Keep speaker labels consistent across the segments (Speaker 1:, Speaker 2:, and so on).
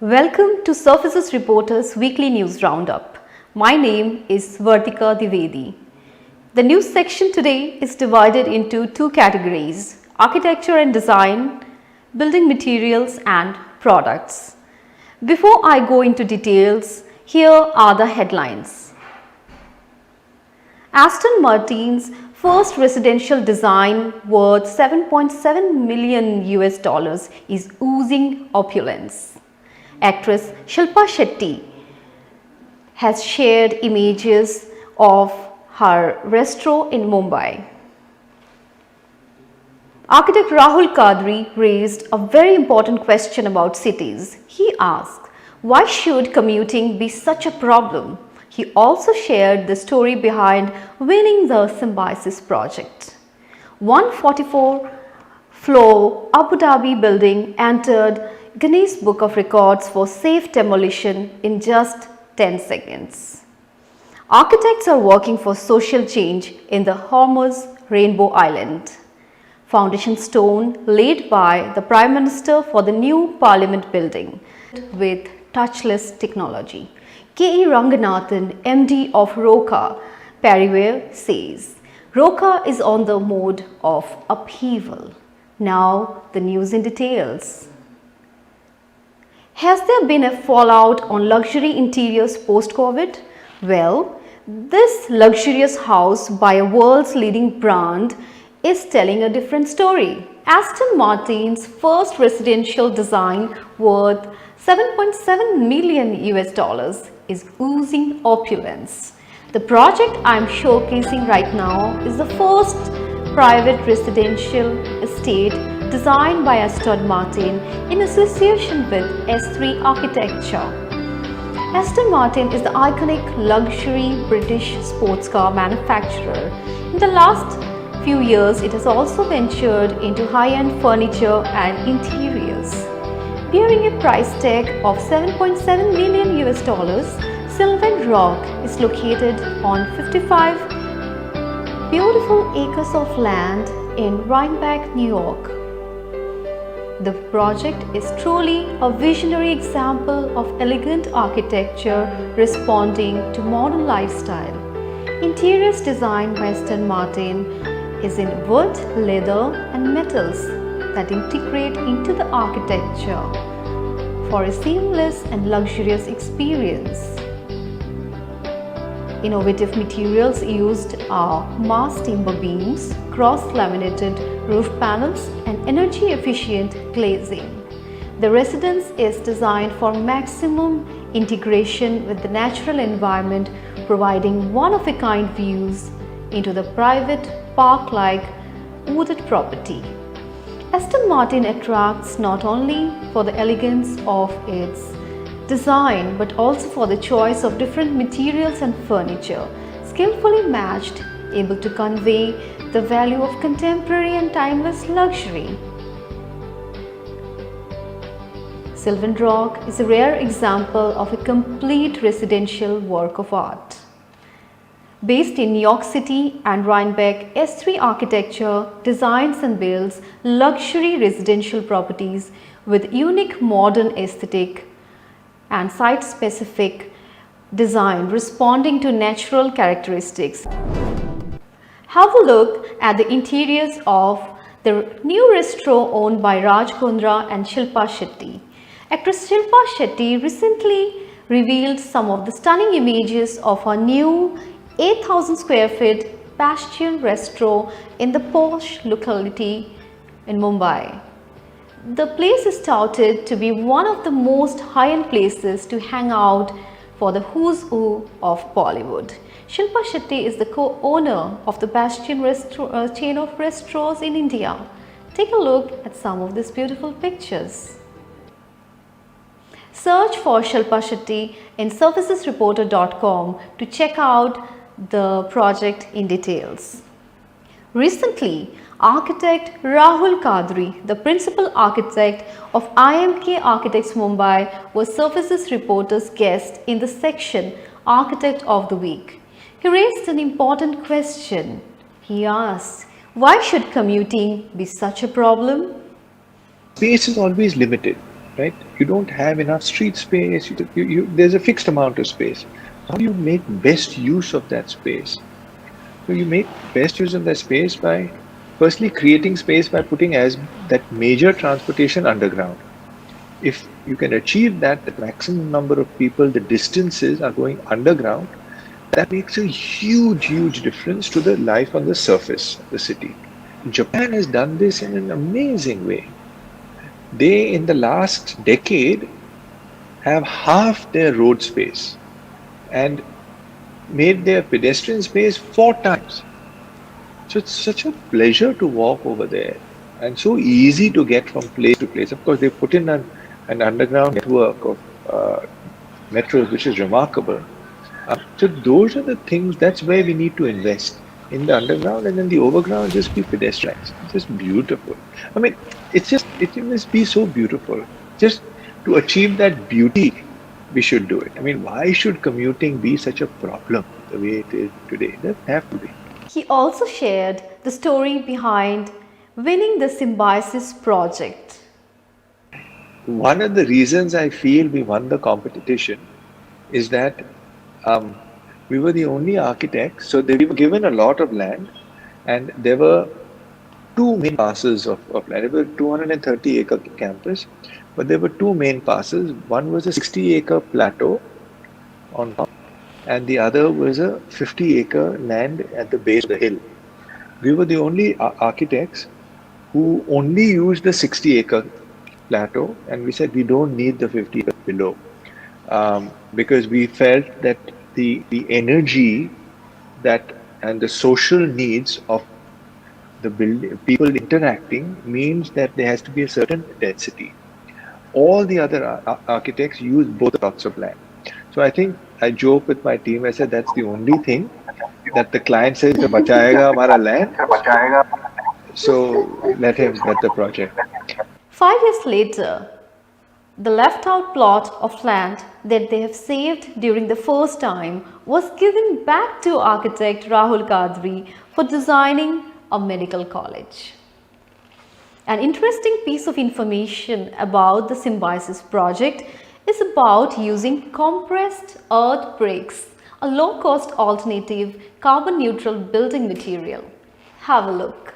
Speaker 1: Welcome to Surfaces Reporter's weekly news roundup. My name is Vartika Divedi. The news section today is divided into two categories: architecture and design, building materials and products. Before I go into details, here are the headlines. Aston Martin's first residential design worth $7.7 million is oozing opulence. Actress Shilpa Shetty has shared images of her restaurant in Mumbai. Architect Rahul Kadri raised a very important question about cities. He asked, why should commuting be such a problem? He also shared the story behind winning the Symbiosis project. 144-floor Abu Dhabi building entered Guinness Book of Records for safe demolition in just 10 seconds. Architects are working for social change in the Hormuz Rainbow Island. Foundation stone laid by the Prime Minister for the new Parliament building with touchless technology. K.E. Ranganathan, MD of Roca Paryware, says, Roca is on the mode of upheaval. Now the news in details. Has there been a fallout on luxury interiors post-COVID? Well, this luxurious house by a world's leading brand is telling a different story. Aston Martin's first residential design worth $7.7 million is oozing opulence. The project I am showcasing right now is the first private residential estate designed by Aston Martin in association with S3 Architecture. Aston Martin is the iconic luxury British sports car manufacturer. In the last few years, it has also ventured into high-end furniture and interiors. Bearing a price tag of $7.7 million, Sylvan Rock is located on 55 beautiful acres of land in Rhinebeck, New York. The project is truly a visionary example of elegant architecture responding to modern lifestyle. Interiors designed by Aston Martin is in wood, leather and metals that integrate into the architecture for a seamless and luxurious experience. Innovative materials used are mass timber beams, cross-laminated roof panels and energy-efficient glazing. The residence is designed for maximum integration with the natural environment, providing one-of-a-kind views into the private park-like wooded property. Aston Martin attracts not only for the elegance of its design but also for the choice of different materials and furniture, skillfully matched, able to convey the value of contemporary and timeless luxury. Sylvan Rock is a rare example of a complete residential work of art. Based in New York City and Rhinebeck, S3 Architecture designs and builds luxury residential properties with unique modern aesthetic and site-specific design responding to natural characteristics. Have a look at the interiors of the new restaurant owned by Raj Kundra and Shilpa Shetty. Actress Shilpa Shetty recently revealed some of the stunning images of her new 8,000 square feet Bastion restaurant in the posh locality in Mumbai. The place is touted to be one of the most high-end places to hang out for the who's who of Bollywood. Shilpa Shetty is the co-owner of the Bastion chain of restaurants in India. Take a look at some of these beautiful pictures. Search for Shilpa Shetty in surfacesreporter.com to check out the project in details. Recently, architect Rahul Kadri, the principal architect of IMK Architects Mumbai, was Surfaces Reporter's guest in the section Architect of the Week. He raised an important question. He asked, why should commuting be such a problem?
Speaker 2: Space is always limited. right? You don't have enough street space. There's a fixed amount of space. How do you make best use of that space? So you make best use of that space by firstly creating space by putting as that major transportation underground. If you can achieve that, the maximum number of people, the distances are going underground, that makes a huge, huge difference to the life on the surface of the city. Japan has done this in an amazing way. They, in the last decade, have halved their road space and made their pedestrian space 4 times. So it's such a pleasure to walk over there and so easy to get from place to place. Of course, they put in an underground network of metros, which is remarkable. So those are the things, that's where we need to invest in the underground, and then the overground just be pedestrians. It's just beautiful. I mean, it must be so beautiful. Just to achieve that beauty, we should do it. I mean, why should commuting be such a problem the way it is today? It doesn't have to be.
Speaker 1: He also shared the story behind winning the Symbiosis project.
Speaker 2: One of the reasons I feel we won the competition is that we were the only architects. So we were given a lot of land, and there were two main parcels of land. It was a 230-acre campus, but there were two main parcels. One was a 60-acre plateau on top, and the other was a 50-acre land at the base of the hill. We were the only architects who only used the 60-acre plateau, and we said we don't need the 50 acres below, because we felt that the energy that and the social needs of the people interacting means that there has to be a certain density. All the other architects use both lots of land. So I think I joke with my team. I said that's the only thing that the client says, "Bachayega hamara land." So let him get the project.
Speaker 1: 5 years later, the left out plot of land that they have saved during the first time was given back to architect Rahul Kadri for designing a medical college. An interesting piece of information about the Symbiosis project is about using compressed earth bricks, a low-cost alternative carbon-neutral building material. Have a look.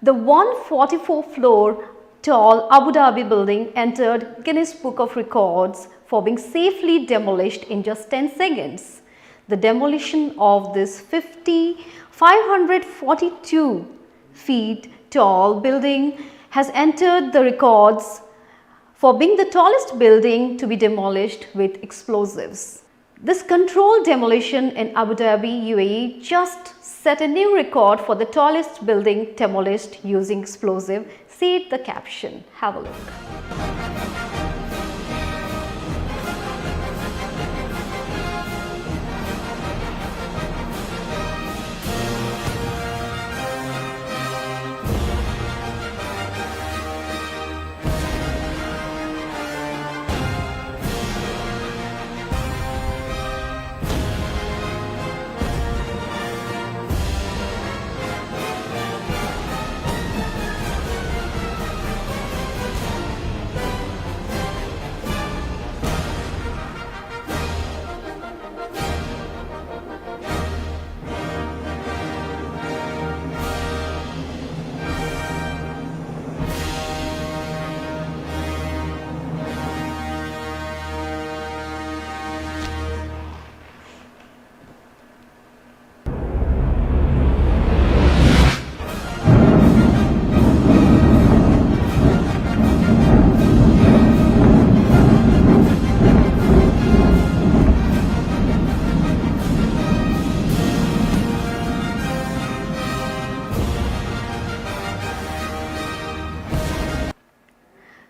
Speaker 1: The 144-floor tall Abu Dhabi building entered Guinness Book of Records for being safely demolished in just 10 seconds. The demolition of this 542 feet tall building has entered the records for being the tallest building to be demolished with explosives. This controlled demolition in Abu Dhabi, UAE just set a new record for the tallest building demolished using explosive, said the caption. Have a look.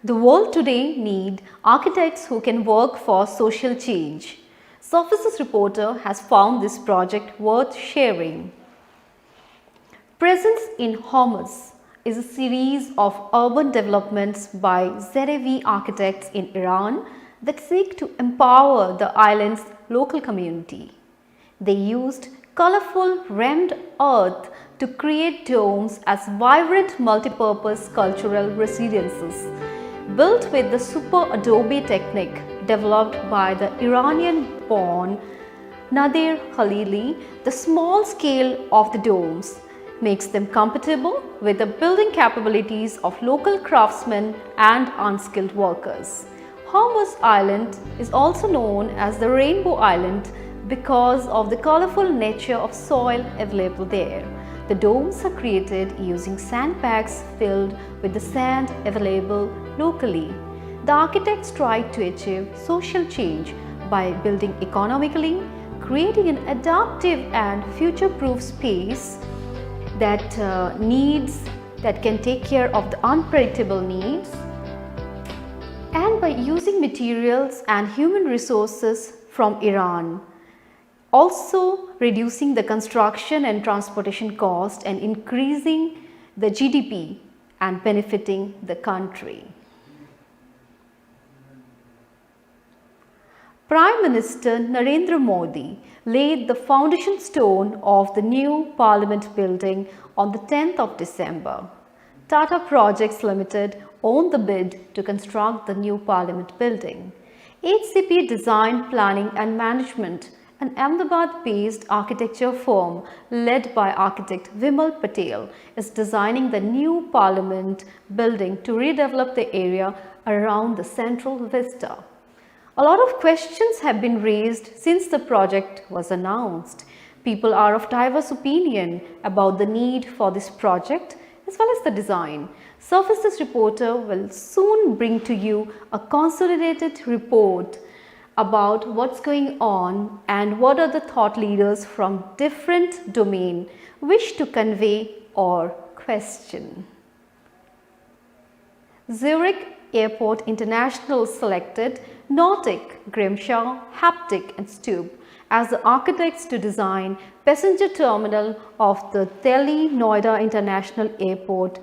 Speaker 1: The world today needs architects who can work for social change. Surfaces Reporter has found this project worth sharing. Presence in Hormuz is a series of urban developments by ZAV architects in Iran that seek to empower the island's local community. They used colorful rimmed earth to create domes as vibrant multi-purpose cultural residences. Built with the super adobe technique developed by the Iranian-born Nadir Khalili, the small scale of the domes makes them compatible with the building capabilities of local craftsmen and unskilled workers. Hormuz Island is also known as the Rainbow Island because of the colorful nature of soil available there. The domes are created using sandbags filled with the sand available locally. The architects tried to achieve social change by building economically, creating an adaptive and future-proof space that can take care of the unpredictable needs, and by using materials and human resources from Iran, also reducing the construction and transportation cost and increasing the GDP and benefiting the country. Prime Minister Narendra Modi laid the foundation stone of the new Parliament building on the 10th of December. Tata Projects Limited owned the bid to construct the new Parliament building. HCP Design, Planning and Management, an Ahmedabad-based architecture firm led by architect Vimal Patel, is designing the new Parliament building to redevelop the area around the central vista. A lot of questions have been raised since the project was announced. People are of diverse opinion about the need for this project as well as the design. Surfaces Reporter will soon bring to you a consolidated report about what's going on and what are the thought leaders from different domains wish to convey or question. Zurich Airport International selected Nordic, Grimshaw, Haptic and STUP as the architects to design passenger terminal of the Delhi Noida International Airport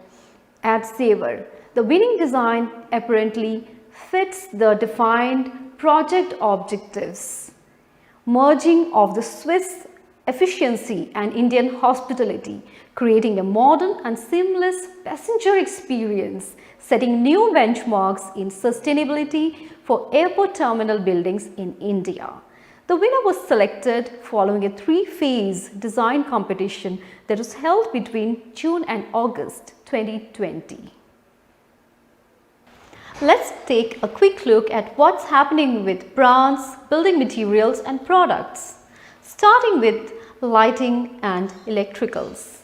Speaker 1: at Jewar. The winning design apparently fits the defined project objectives, merging of the Swiss efficiency and Indian hospitality, creating a modern and seamless passenger experience, setting new benchmarks in sustainability for airport terminal buildings in India. The winner was selected following a 3-phase design competition that was held between June and August 2020. Let's take a quick look at what's happening with brands, building materials and products, starting with lighting and electricals.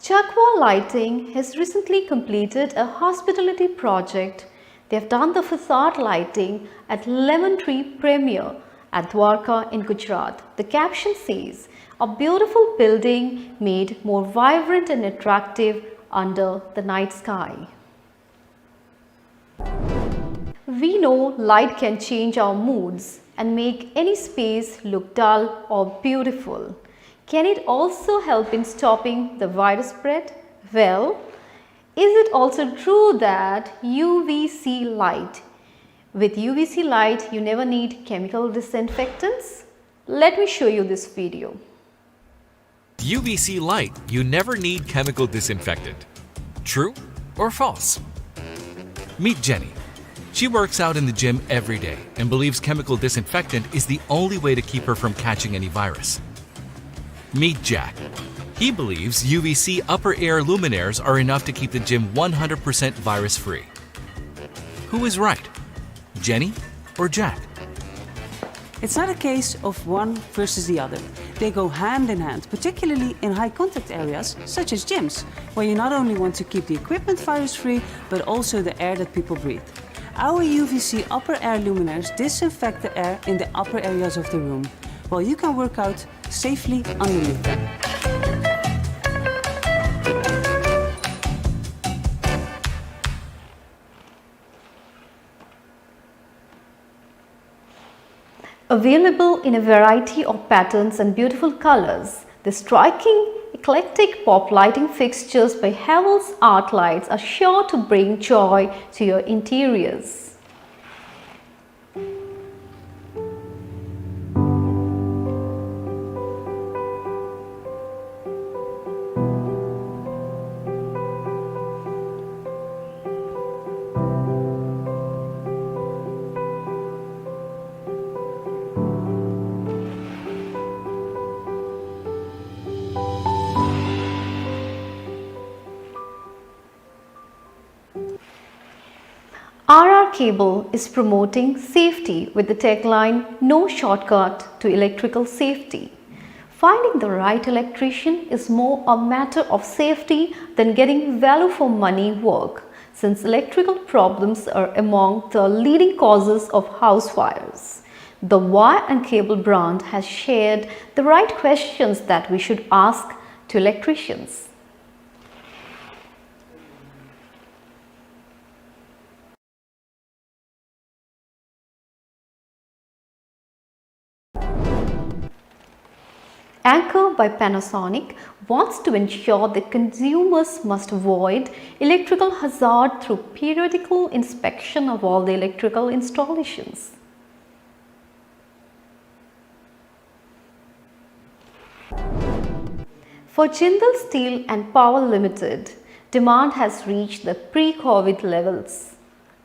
Speaker 1: Jaquar Lighting has recently completed a hospitality project. They have done the Façade Lighting at Lemon Tree Premier at Dwarka in Gujarat. The caption says, "A beautiful building made more vibrant and attractive under the night sky." We know light can change our moods and make any space look dull or beautiful. Can it also help in stopping the virus spread? Well, is it also true that UVC light? With UVC light, you never need chemical disinfectants? Let me show you this video.
Speaker 3: UVC light, you never need chemical disinfectant. True or false? Meet Jenny. She works out in the gym every day and believes chemical disinfectant is the only way to keep her from catching any virus. Meet Jack. He believes UVC upper air luminaires are enough to keep the gym 100% virus-free. Who is right? Jenny or Jack?
Speaker 4: It's not a case of one versus the other. They go hand in hand, particularly in high contact areas such as gyms, where you not only want to keep the equipment virus-free, but also the air that people breathe. Our UVC upper air luminaires disinfect the air in the upper areas of the room, while you can work out safely underneath them.
Speaker 1: Available in a variety of patterns and beautiful colors, the striking, eclectic pop lighting fixtures by Havells Art Lights are sure to bring joy to your interiors. RR Cable is promoting safety with the tagline "No shortcut to electrical safety." Finding the right electrician is more a matter of safety than getting value for money work, since electrical problems are among the leading causes of house fires. The wire and cable brand has shared the right questions that we should ask to electricians. Anchor by Panasonic wants to ensure that consumers must avoid electrical hazard through periodical inspection of all the electrical installations. For Jindal Steel and Power Ltd, demand has reached the pre-COVID levels.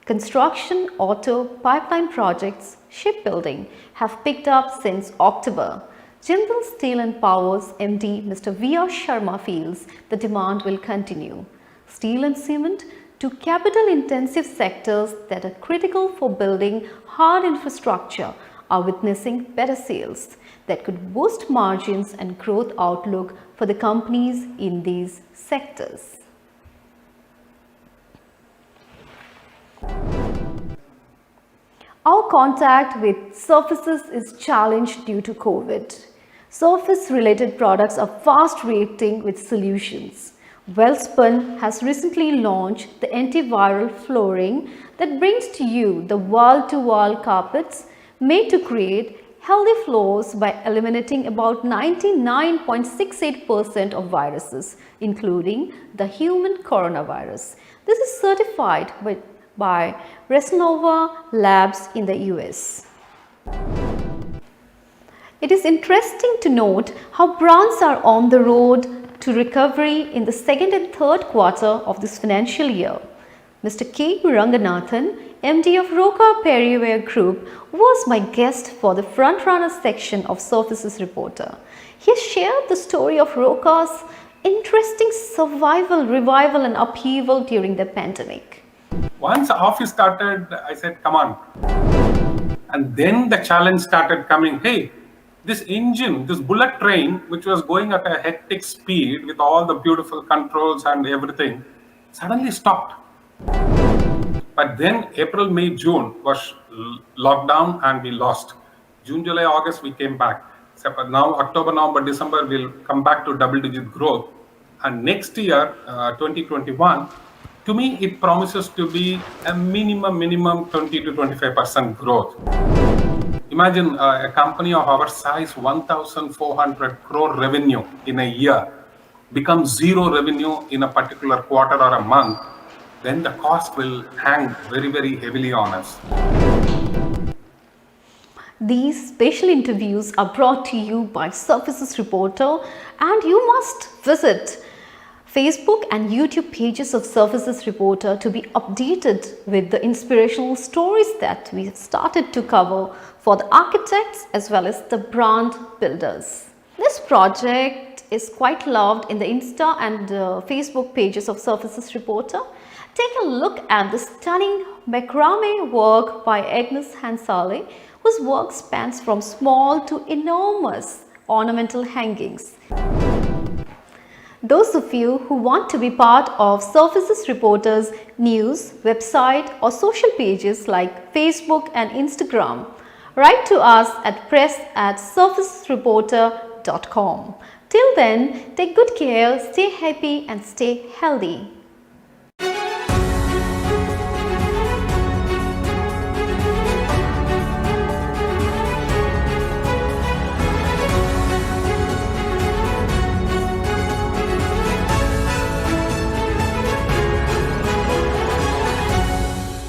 Speaker 1: Construction, auto, pipeline projects, shipbuilding have picked up since October. Jindal Steel and Power's MD Mr. V.R. Sharma feels the demand will continue. Steel and cement, two capital-intensive sectors that are critical for building hard infrastructure, are witnessing better sales that could boost margins and growth outlook for the companies in these sectors. Our contact with surfaces is challenged due to COVID. Surface-related products are fast reacting with solutions. Welspun has recently launched the Antiviral Flooring that brings to you the wall-to-wall carpets made to create healthy floors by eliminating about 99.68% of viruses, including the human coronavirus. This is certified by Resnova Labs in the US. It is interesting to note how brands are on the road to recovery in the second and third quarter of this financial year. Mr. K. Ranganathan, MD of Roka Perrier Group, was my guest for the Frontrunner section of Surfaces Reporter. He shared the story of Roka's interesting survival, revival and upheaval during the pandemic.
Speaker 5: Once the office started, I said, come on. And then the challenge started coming. Hey, this engine, this bullet train, which was going at a hectic speed with all the beautiful controls and everything, suddenly stopped. But then April, May, June was lockdown and we lost. June, July, August, we came back. Now October, November, December, we'll come back to double-digit growth. And next year, 2021, to me, it promises to be a minimum 20 to 25% growth. Imagine a company of our size, 1,400 crore revenue in a year, becomes zero revenue in a particular quarter or a month, then the cost will hang very, very heavily on us.
Speaker 1: These special interviews are brought to you by Surfaces Reporter, and you must visit Facebook and YouTube pages of Surfaces Reporter to be updated with the inspirational stories that we started to cover for the architects as well as the brand builders. This project is quite loved in the Insta and Facebook pages of Surfaces Reporter. Take a look at the stunning macrame work by Agnes Hansella, whose work spans from small to enormous ornamental hangings. Those of you who want to be part of Surfaces Reporter's news, website or social pages like Facebook and Instagram, write to us at press@surfacesreporter.com. Till then, take good care, stay happy and stay healthy.